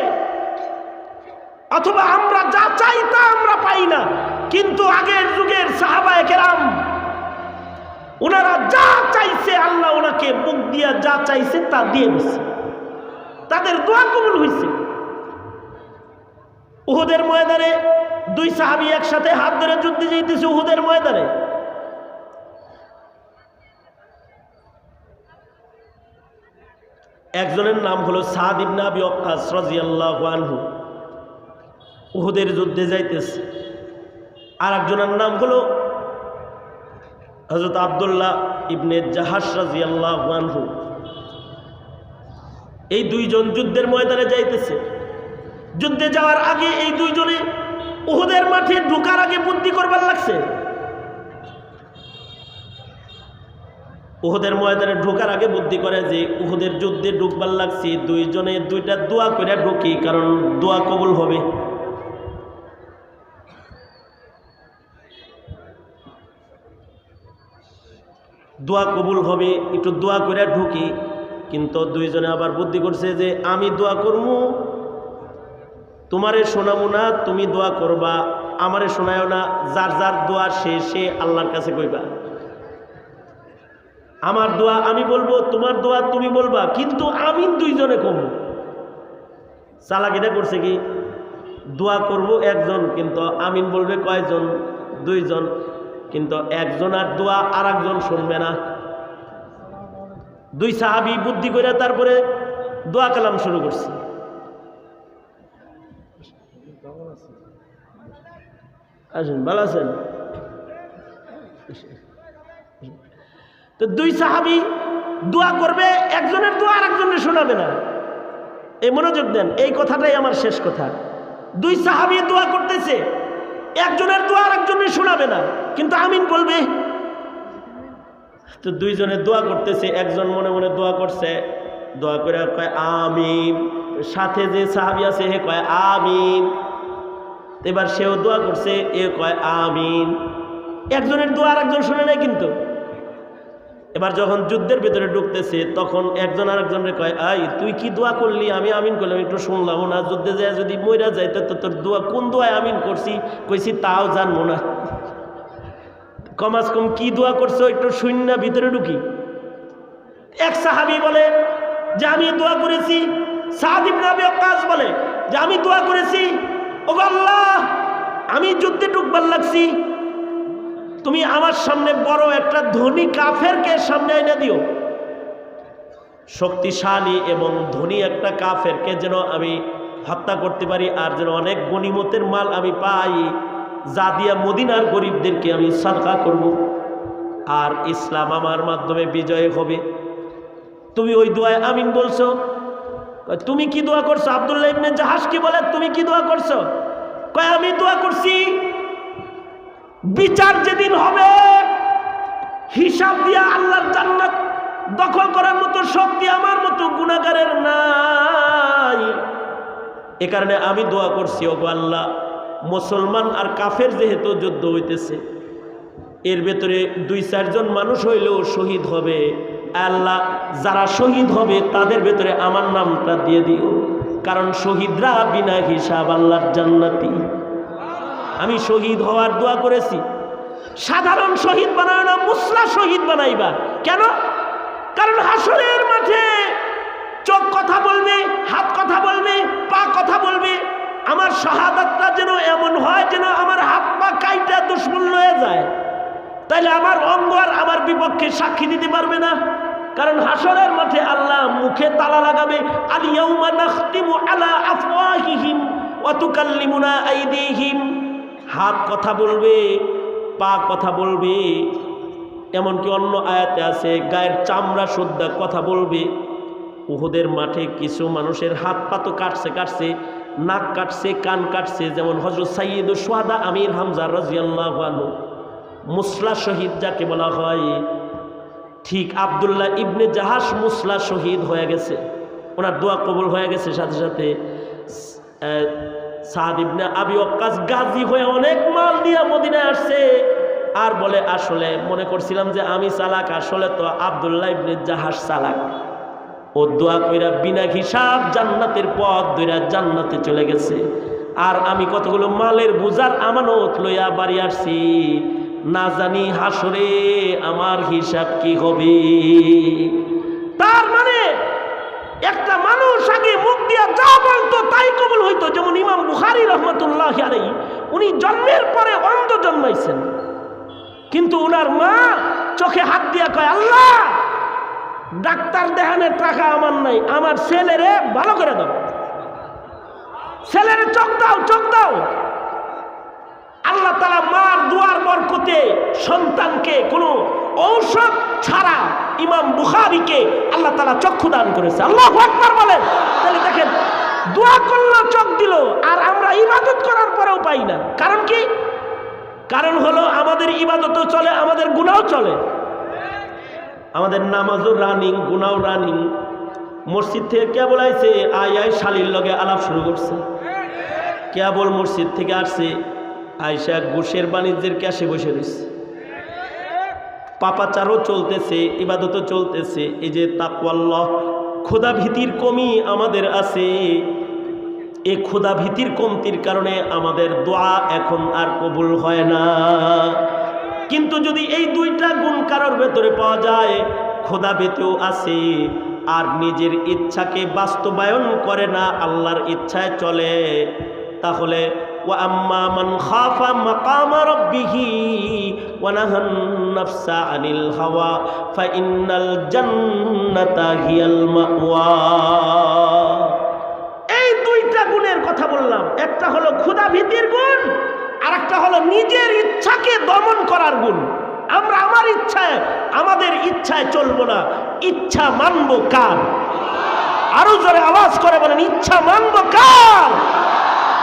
অথবা আমরা যা চাই তা আমরা পাই না, কিন্তু আগের যুগের সাহাবায়ে কেরাম ওনারা যা চাইছে আল্লাহ ওনাকে মুখ দিয়া যা চাইছে তা দিয়ে দিছে, তাদের দোয়া কবুল হয়েছে। উহুদের ময়দানে দুই সাহাবী একসাথে হাত ধরে যুদ্ধে যাইতেছে। উহুদের ময়দানে একজনের নাম হলো সাদ ইবনে আবি ওয়াক্কাস রাদিয়াল্লাহু আনহু, উহুদের যুদ্ধে যাইতেছে। আর একজনের নাম হলো হযরত আব্দুল্লাহ ইবনে জাহাশ রাদিয়াল্লাহু আনহু। এই দুইজন যুদ্ধের ময়দানে যাইতেছে। যুদ্ধে যাওয়ার আগে এই দুইজনে উহুদের মাঠে ঢোকার আগে বুদ্ধি করবার লাগছে। উহুদের ময়দানে ঢোকার আগে বুদ্ধি করে যে উহুদের যুদ্ধে ঢুকবার লাগছে, দুইজনে দুইটা দোয়া করে ঢুকি, কারণ দোয়া কবুল হবে। দোয়া কবুল হবে, একটু দোয়া করে ঢুকি। কিন্তু দুইজনে আবার বুদ্ধি করছে যে আমি দোয়া করবো, তোমারে শোনাবো না, তুমি দোয়া করবা, আমারে শোনায়ও না। যার যার দোয়া সে আল্লাহর কাছে কইবা। আমার দোয়া আমি বলবো, তোমার দোয়া তুমি বলবা, কিন্তু আমিন দুইজনে কমবো। চালাকিটা করছে কি, দোয়া করব একজন, কিন্তু আমিন বলবে কয়জন? দুইজন। কিন্তু একজন আর দোয়া আর একজন শুনবে না। দুই সাহাবী বুদ্ধি করে তারপরে দোয়া কালাম শুরু করছে। আসেন, ভালো আছেন? তো দুই সাহাবী দোয়া করবে, একজনের দোয়া আর একজনের শোনাবে না। এই মনোযোগ দেন, এই কথাটাই আমার শেষ কথা। দুই সাহাবী দোয়া করতেছে, একজনের দোয়া আর একজনের শোনাবে না, কিন্তু আমিন বলবে। তো দুইজনে দোয়া করতেছে, একজন মনে মনে দোয়া করছে, দোয়া করে কয় আমিন। সাথে যে সাহাবী আছে হে কয় আমিন। এবার সেও দোয়া করছে, এ কয় আমিন। একজনের দোয়া আর একজন শুনে নাই। কিন্তু এবার যখন যুদ্ধের ভিতরে ঢুকতেছে, তখন একজন আর একজনের কয়, আই তুই কি দোয়া করলি? আমি আমিন করলাম, একটু শুনলাম না। যুদ্ধে যায় যদি মইরা যায় তো তোর দোয়া কোন দোয়ায় আমিন করছি কইছি তাও জানবো না। কমাস কম কি দোয়া করছো একটু শূন্য ভিতরে ঢুকি। এক সাহাবী বলে যে আমি দোয়া করেছি, সাদ ইবনে আবি ওয়াক্কাস বলে যে আমি দোয়া করেছি, ও আল্লাহ আমি যুদ্ধে ঢুকবার লাগছি, তুমি আমার সামনে বড় একটা ধনী কাফেরকে সামনে এনে দিও। শক্তিশালী এবং ধনী একটা কাফেরকে যেন আমি হত্যা করতে পারি, আর যেন অনেক গনিমতের মাল আমি পাই, যা দিয়া মদিনার গরিবদেরকে আমি সাদকা করব, আর ইসলাম আমার মাধ্যমে বিজয় হবে। তুমি ওই দোয়ায় আমিন বলছো। তুমি কি দোয়া করছো? আব্দুল্লাহ ইবনে জাহাশ কি বলে, তুমি কি দোয়া করছো? কয় আমি দোয়া করছি বিচার যেদিন হবে হিসাব দিয়া আল্লাহর জান্নাত দখল করার মতো শক্তি আমার মতো গুনাহগারের নাই। এ কারণে আমি দোয়া করছি, ওগো আল্লাহ মুসলমান আর কাফের যেহেতু যুদ্ধ হইতেছে, এর ভেতরে 2-4 জন মানুষ হইলেও শহীদ হবে। আল্লাহ যারা শহীদ হবে তাদের ভেতরে আমার নামটা দিয়ে দিও, কারণ শহীদরা বিনা হিসাব আল্লাহর জান্নাতি। আমি শহীদ হওয়ার দোয়া করেছি। সাধারণ শহীদ বানায় না, মুসলা শহীদ বানাইবা। কেন? কারণ হাসরের মাঠে চোখ কথা বলবে, হাত কথা বলবে, পা কথা বলবে। আমার শাহাদাতটা যেন এমন হয় যেন আমার হাত পা কাইটা দুশ্মন লয়ে যায়, তাইলে আমার অঙ্গ আর আমার বিপক্ষে সাক্ষী দিতে পারবে না। কারণ হাসরের মাঠে আল্লাহ মুখে তালা লাগাবে, আল ইয়াউমা নাখতিমু আলা আফওয়াহিহিম ওয়া তুকাল্লিমুনা আইদিহিম। হাত কথা বলবে, পা কথা বলবে, এমনকি অন্য আয়াতে আছে গায়ের চামড়া সুদ্ধা কথা বলবে। উহুদের মাঠে কিছু মানুষের হাত পা তো কাটছে, নাক কাটছে, কান কাটছে, যেমন হযরত সাইয়্যিদুশ শুহাদা আমির হামজা রাদিয়াল্লাহু আনহু, মুসলা শহীদ যাকে বলা হয়। ঠিক আব্দুল্লাহ ইবনে জাহাশ মুসলা শহীদ হয়ে গেছে, ওনার দোয়া কবুল হয়ে গেছে। সাথে সাথে সাদ ইবনে আবি ওয়াক্কাস গাজী হয়ে অনেক মাল দিয়ে মদিনায় আসছে, আর বলে আসলে মনে করছিলাম যে আমি চালাক, আসলে তো আব্দুল্লাহ ইবনে জাহাশ চালাক। ও দোয়া কইরা বিনা হিসাব জান্নাতের পথ ধইরা জান্নাতে চলে গেছে, আর আমি কতগুলো মালের বোঝার আমানত লইয়া বাড়ি আসছি। না জানি হাসরে আমার হিসাব কি হবে। তার মানে একটা মানুষ আগে মুখ দিয়া যা বলতো তাই কবুল হইতো। যেমন ইমাম বুখারী রহমাতুল্লাহ আলাইহি, উনি জন্মের পরে অন্ধ জন্মাইছেন, কিন্তু উনার মা চোখে হাত দিয়া কয়, আল্লাহ ডাক্তার দেখানোর টাকা আমার নাই, আমার ছেলেরে ভালো করে দাও, ছেলেরে চোখ দাও, চোখ দাও। আল্লাহ তাআলা মার দুয়ার বরকতে সন্তানকে কোনো ঔষধ ছাড়া ইমাম বুখারীকে আল্লাহ তাআলা চক্ষু দান করেছে। আল্লাহু আকবার বলেন। তাহলে দেখেন, দোয়া করলো চোখ দিল, আর আমরা ইবাদত করার পরেও পাই না। কারণ কি? কারণ হলো আমাদের ইবাদতও চলে, আমাদের গুনাহও চলে। আমাদের নামাজও রানিং, গুনাহও রানিং। মসজিদ থেকে কেবল আইছে, আয় শালির লগে আলাপ শুরু করছে। কেবল মসজিদ থেকে আসছে, আয়সা ঘুষের বাণিজ্যের ক্যাশে বসে রয়েছে। পাপাচারও চলতেছে, ইবাদতও চলতেছে। এই যে তাকওয়াল্লাহ, খোদা ভীতির কমি আমাদের আছে। এই খোদা ভীতির কমতির কারণে আমাদের দোয়া এখন আর কবুল হয় না। কিন্তু যদি এই দুইটা গুণ কারোর ভেতরে পাওয়া যায়, খোদা ভীতিও আছে আর নিজের ইচ্ছাকে বাস্তবায়ন করে না, আল্লাহর ইচ্ছায় চলে, তাহলে ওয়া আম্মা মান খাফা মাকামা রাব্বিহি ওয়া নাহান নাফসা আনিল হাওয়া ফা ইন্নাল জান্নাতা হিয়াল মাওয়া। এই দুইটা গুণের কথা বললাম, একটা হলো খোদা ভীতির গুণ, আর একটা হলো নিজের ইচ্ছাকে দমন করার গুণ। আমরা আমার ইচ্ছায়, আমাদের ইচ্ছায় চলবো না, ইচ্ছা মানবো কার? আরো জোরে আওয়াজ করে বলেন, ইচ্ছা মানবো কার?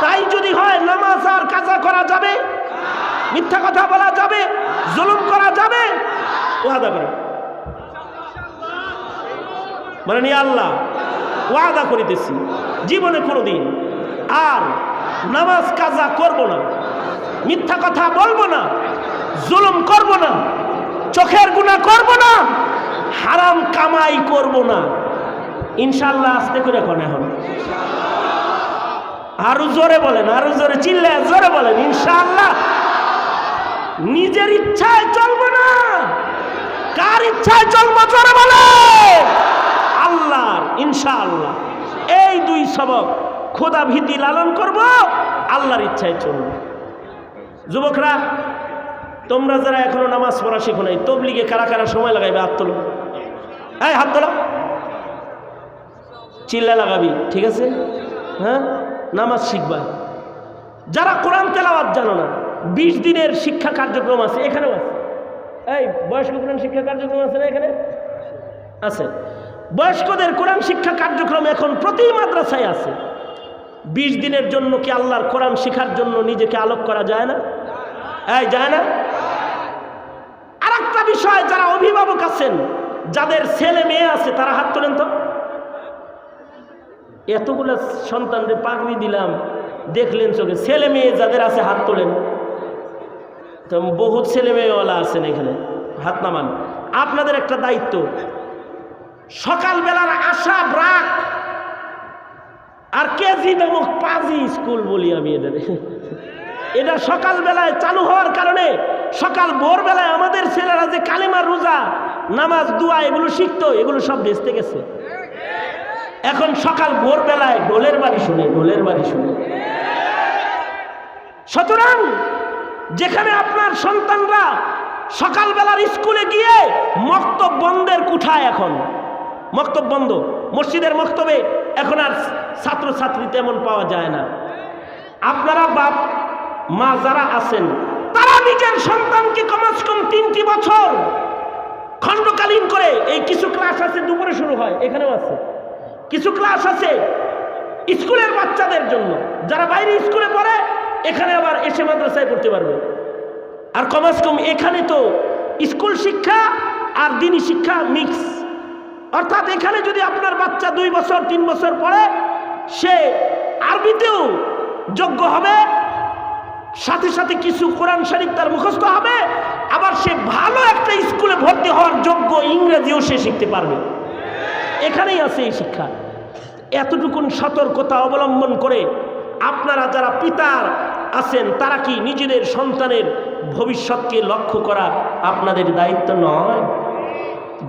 তাই যদি হয় নামাজ আর কাজা করা যাবে, মিথ্যা কথা বলা যাবে, জুলুম করা যাবে, ওয়াদা করেন বলেন ইয়া আল্লাহ ওয়াদা করিতেছি জীবনে কোনোদিন আর নামাজ কাজা করব না, মিথ্যা কথা বলবো না, জুলুম করব না, চোখের গুনাহ করব না, হারাম কামাই করব না। ইনশাআল্লাহ আস্তে করে কোন এখন আরো জোরে বলেন, আরো জোরে চিল্লায় জোরে বলেন ইনশাআল্লাহ। নিজের ইচ্ছায় চলবো না, কার ইচ্ছায় চলবো জোরে বলে? আল্লাহর। ইনশাআল্লাহ এই দুই সবক, খোদা ভীতি লালন করব, আল্লাহর ইচ্ছায় চলবো। যুবকরা তোমরা যারা এখনো নামাজ পড়া শিখো নাই, তবলিগে কারা কারা সময় লাগাইবে হাত তোলো, এই হাত তোলো, চিল্লা লাগাবি, ঠিক আছে? হ্যাঁ, নামাজ শিখবা। যারা কোরআন তেলাওয়াত জানো না, 20 দিনের শিক্ষা কার্যক্রম আছে, এখানেও আছে। এই বয়স্ক কোরআন শিক্ষা কার্যক্রম আছে না? এখানে আছে। বয়স্কদের কোরআন শিক্ষা কার্যক্রম এখন প্রতি মাদ্রাসায় আছে। 20 দিনের জন্য কি আল্লাহর কোরআন শিখার জন্য নিজেকে আলোক করা যায় না? এই যায় না? আর একটা বিষয়, যারা অভিভাবক আছেন, যাদের ছেলে মেয়ে আছে, তারা হাত তোলেন তো। এতগুলো সন্তানদের পাগড়ি দিলাম, দেখলেন চোখে, ছেলে মেয়ে যাদের আছে হাত তোলেন। তো বহুত ছেলে মেয়েওয়ালা আছেন এখানে, হাত নামান। আপনাদের একটা দায়িত্ব, সকালবেলার আশা ব্রাক আর কেজি নামক পাজি স্কুল বলি আমি এটা সকালবেলায় চালু হওয়ার কারণে সকাল ভোরবেলায় আমাদের ছেলেরা যে কালেমা, রোজা, নামাজ, দোয়া এগুলো শিখতো, এগুলো সব বেঁচতে গেছে। এখন সকাল ভোরবেলায় ঢোলের বাড়ি শুনে, ঢোলের বাড়ি শুনে। সুতরাং যেখানে আপনার সন্তানরা সকালবেলার স্কুলে গিয়ে মক্তব বন্ধের কুঠায়, এখন মক্তব বন্ধ, মসজিদের মক্তবে এখন আর ছাত্রছাত্রী তেমন পাওয়া যায় না। আপনারা বাপ মা যারা আছেন, তারা নিজের সন্তানকে কমসে কম 3টি বছর খণ্ডকালীন করে, এই কিছু ক্লাস আছে দুপুরে শুরু হয়, এখানেও আছে কিছু ক্লাস আছে স্কুলের বাচ্চাদের জন্য, যারা বাইরে স্কুলে পড়ে এখানে আবার এসে মাদ্রাসায় পড়তে পারবে। আর কমসে কম এখানে তো স্কুল শিক্ষা আর দিনী শিক্ষা মিক্স, অর্থাৎ এখানে যদি আপনার বাচ্চা 2 বছর 3 বছর পড়ে, সে আরবিতেও যোগ্য হবে, সাথে সাথে কিছু কোরআন শরীফ তার মুখস্থ হবে, আবার সে ভালো একটা স্কুলে ভর্তি হওয়ার যোগ্য ইংরেজিও সে শিখতে পারবে। এখানেই আছে এই শিক্ষা। এতটুকুন সতর্কতা অবলম্বন করে আপনারা যারা পিতার আছেন, তারা কি নিজেদের সন্তানের ভবিষ্যৎকে লক্ষ্য করা আপনাদের দায়িত্ব নয়?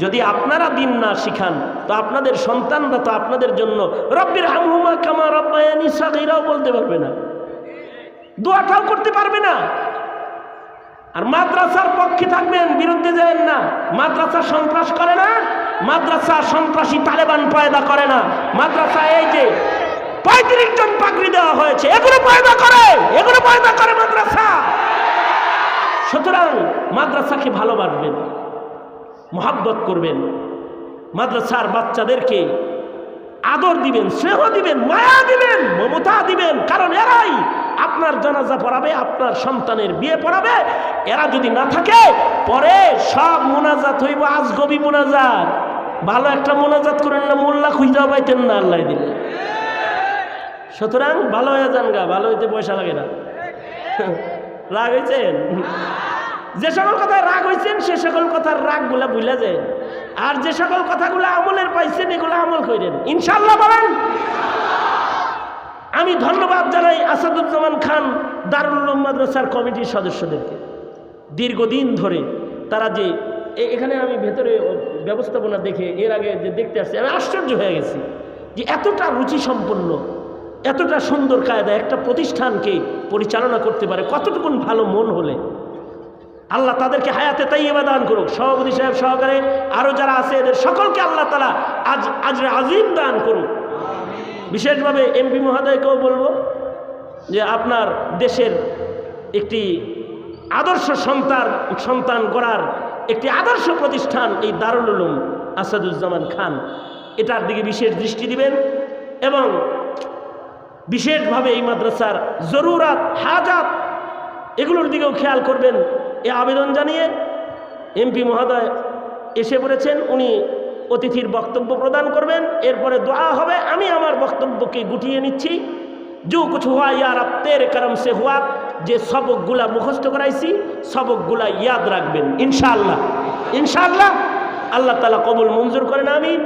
যদি আপনারা দিন না শিখান, তো আপনাদের সন্তানরা তো আপনাদের জন্য রব্বির হামহুমা কামা রাব্বায়ানি সাগীরাও বলতে পারবে না, দোয়াটাও করতে পারবে না। আর মাদ্রাসার পক্ষে থাকবেন, বিরুদ্ধে যাবেন না। মাদ্রাসা সন্ত্রাস করে না, মাদ্রাসা সন্ত্রাসী তালেবান পয়দা করে না। মাদ্রাসা এই যে 35 জন পাগড়ি দেওয়া হয়েছে, এগুলো পয়দা করে, এগুলো পয়দা করে মাদ্রাসা। সুতরাং মাদ্রাসাকে ভালোবাসবেন, মহব্বত করবেন, মাদ্রাসার বাচ্চাদেরকে আদর দিবেন, স্নেহ দিবেন, মায়া দিবেন, মমতা দিবেন, কারণ এরাই আপনার জানাজা পড়াবে, আপনার সন্তানের বিয়ে পড়াবে। এরা যদি না থাকে, পরে সব মোনাজাত হইব আজগবি মোনাজাত। ভালো একটা মোনাজাত করেন না, মোল্লা খুঁজা পাইতেন না আল্লাহ দিলে। সুতরাং ভালো হয়ে যান গা, ভালো হইতে পয়সা লাগে না। রাগ হয়েছেন? যে সকল কথায় রাগ হয়েছেন, সে সকল কথার রাগগুলা ভুলে যায়, আর যে সকল কথাগুলো আমলের পাইছেন, এগুলো আমল করেন ইনশাআল্লাহ। বলেন। আমি ধন্যবাদ জানাই আসাদুজ্জামান খান দারুল উলুম মাদ্রাসার কমিটির সদস্যদেরকে। দীর্ঘদিন ধরে তারা যে এখানে আমি ভেতরে ব্যবস্থাপনা দেখে এর আগে যে দেখতে আসছি আমি আশ্চর্য হয়ে গেছি যে এতটা রুচি সম্পন্ন, এতটা সুন্দর কায়দা একটা প্রতিষ্ঠানকে পরিচালনা করতে পারে কতটুকুন ভালো মন হলে। আল্লাহ তাদেরকে হায়াতে তাইয়্যিবা দান করুক। সভাপতি সাহেব সহকারে আরও যারা আছে এদের সকলকে আল্লাহ তাআলা আজরে আজিম দান করুক। বিশেষভাবে এমপি মহোদয়কেও বলবো যে আপনার দেশের একটি আদর্শ সন্তান গড়ার একটি আদর্শ প্রতিষ্ঠান এই দারুল উলুম আসাদুজ্জামান খান, এটার দিকে বিশেষ দৃষ্টি দিবেন এবং বিশেষভাবে এই মাদ্রাসার জরুরাত হাজাত এগুলোর দিকেও খেয়াল করবেন। এ আবেদন জানিয়ে এমপি মহোদয় এসে পড়েছেন, উনি অতিথির বক্তব্য প্রদান করবেন, এরপরে দোয়া হবে। আমি আমার বক্তব্যকে গুটিয়ে নিচ্ছি। जो कुछ हुआ यार अब तेरे करम से हुआ, যে সবকগুলা মুখস্থ করাইছি সবকগুলা ইয়াদ রাখবেন ইনশাআল্লাহ। ইনশাআল্লাহ আল্লাহ তাআলা কবুল মঞ্জুর করেন, আমিন।